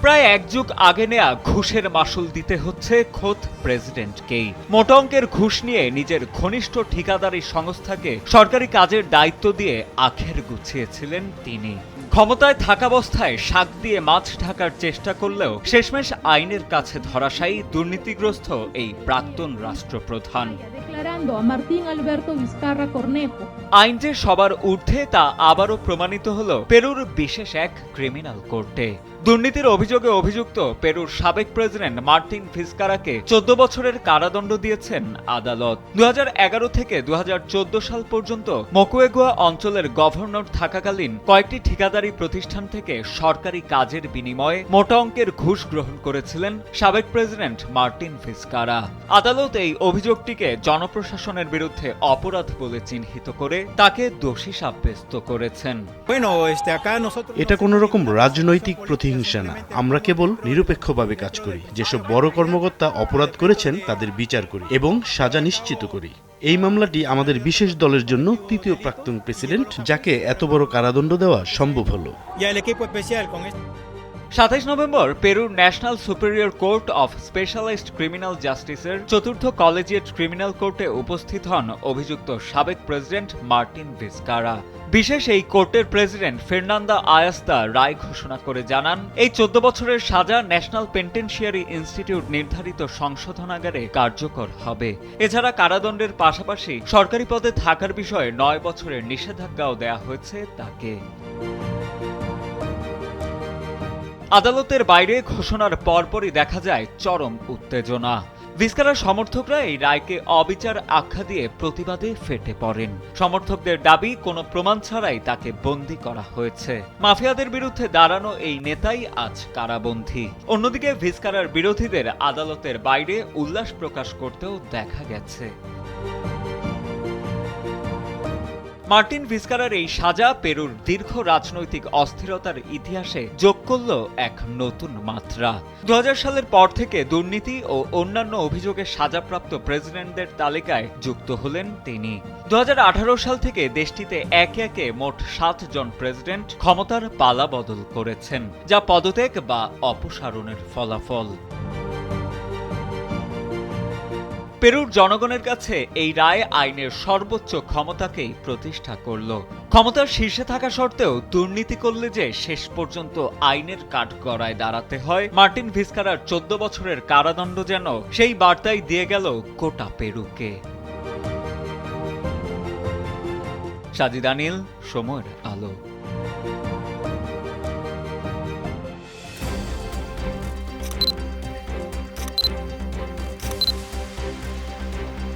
প্রায় এক যুগ আগে নেয়া ঘুষের মাসুল দিতে হচ্ছে খোদ প্রেসিডেন্টকেই। মোটা অঙ্কের ঘুষ নিয়ে নিজের ঘনিষ্ঠ ঠিকাদারি সংস্থাকে সরকারি কাজের দায়িত্ব দিয়ে আখের গুছিয়েছিলেন তিনি। ক্ষমতায় থাকাবস্থায় শাক দিয়ে মাছ ঢাকার চেষ্টা করলেও শেষমেশ আইনের কাছে ধরাশায়ী দুর্নীতিগ্রস্ত এই প্রাক্তন রাষ্ট্রপ্রধান। আইন যে সবার ঊর্ধ্বে তা আবারও প্রমাণিত হল পেরুর বিশেষ এক ক্রিমিনাল কোর্টে। দুর্নীতির অভিযোগে অভিযুক্ত পেরুর সাবেক প্রেসিডেন্ট মার্টিন ভিসকারাকে 14 বছরের কারাদণ্ড দিয়েছেন আদালত। 2011 থেকে 2014 সাল পর্যন্ত মকুয়েগুয়া অঞ্চলের গভর্নর থাকাকালীন কয়েকটি ঠিকাদারি প্রতিষ্ঠান থেকে সরকারি কাজের বিনিময়ে মোটা অঙ্কের ঘুষ গ্রহণ করেছিলেন সাবেক প্রেসিডেন্ট মার্টিন ভিসকারা। আদালত এই অভিযোগটিকে জনপ্রশাসনের বিরুদ্ধে অপরাধ বলে চিহ্নিত করে তাকে দোষী সাব্যস্ত করেছেন। এটা কোনো রকম রাজনৈতিক প্রতিহিংসা না, আমরা কেবল নিরপেক্ষভাবে কাজ করি। যেসব বড় কর্মকর্তা অপরাধ করেছেন তাদের বিচার করি এবং সাজা নিশ্চিত করি। এই মামলাটি আমাদের বিশেষ দলের জন্য তৃতীয় প্রাক্তন প্রেসিডেন্ট যাকে এত বড় কারাদণ্ড দেওয়া সম্ভব হলো। 27 নভেম্বর পেরুর national superior court of specialised criminal জাস্টিসের চতুর্থ কলেজিয়েট ক্রিমিনাল কোর্টে উপস্থিত হন অভিযুক্ত সাবেক প্রেসিডেন্ট মার্টিন ভিসকারা। বিশেষ এই কোর্টের প্রেসিডেন্ট ফের্নান্দা আয়াস্তা রায় ঘোষণা করে জানান, এই 14 বছরের সাজা ন্যাশনাল পেন্টেনশিয়ারি ইনস্টিটিউট নির্ধারিত সংশোধনাগারে কার্যকর হবে। এছাড়া কারাদণ্ডের পাশাপাশি সরকারি পদে থাকার বিষয়ে 9 বছরের নিষেধাজ্ঞাও দেয়া হয়েছে তাকে। আদালতের বাইরে ঘোষণার পরপরই দেখা যায় চরম উত্তেজনা। ভিসকারার সমর্থকরা এই রায়কে অবিচার আখ্যা দিয়ে প্রতিবাদে ফেটে পড়েন। সমর্থকদের দাবি, কোনো প্রমাণ ছাড়াই তাকে বন্দী করা হয়েছে। মাফিয়াদের বিরুদ্ধে দাঁড়ানো এই নেতাই আজ কারাবন্দী। অন্যদিকে ভিসকারার বিরোধীদের আদালতের বাইরে উল্লাস প্রকাশ করতেও দেখা গেছে। মার্টিন ভিসকারার এই সাজা পেরুর দীর্ঘ রাজনৈতিক অস্থিরতার ইতিহাসে যোগ করল এক নতুন মাত্রা। 2000 সালের পর থেকে দুর্নীতি ও অন্যান্য অভিযোগে সাজাপ্রাপ্ত প্রেসিডেন্টদের তালিকায় যুক্ত হলেন তিনি। 2018 সাল থেকে দেশটিতে একে একে মোট 7 জন প্রেসিডেন্ট ক্ষমতার পালা বদল করেছেন, যা পদত্যাগ বা অপসারণের ফলাফল। পেরুর জনগণের কাছে এই রায় আইনের সর্বোচ্চ ক্ষমতাকেই প্রতিষ্ঠা করল। ক্ষমতার শীর্ষে থাকা সত্ত্বেও দুর্নীতি করলে যে শেষ পর্যন্ত আইনের কাঠগড়ায় দাঁড়াতে হয়, মার্টিন ভিসকারার 14 বছরের কারাদণ্ড যেন সেই বার্তাই দিয়ে গেল গোটা পেরুকে। সাজিদ আনিল, সময়ের আলো।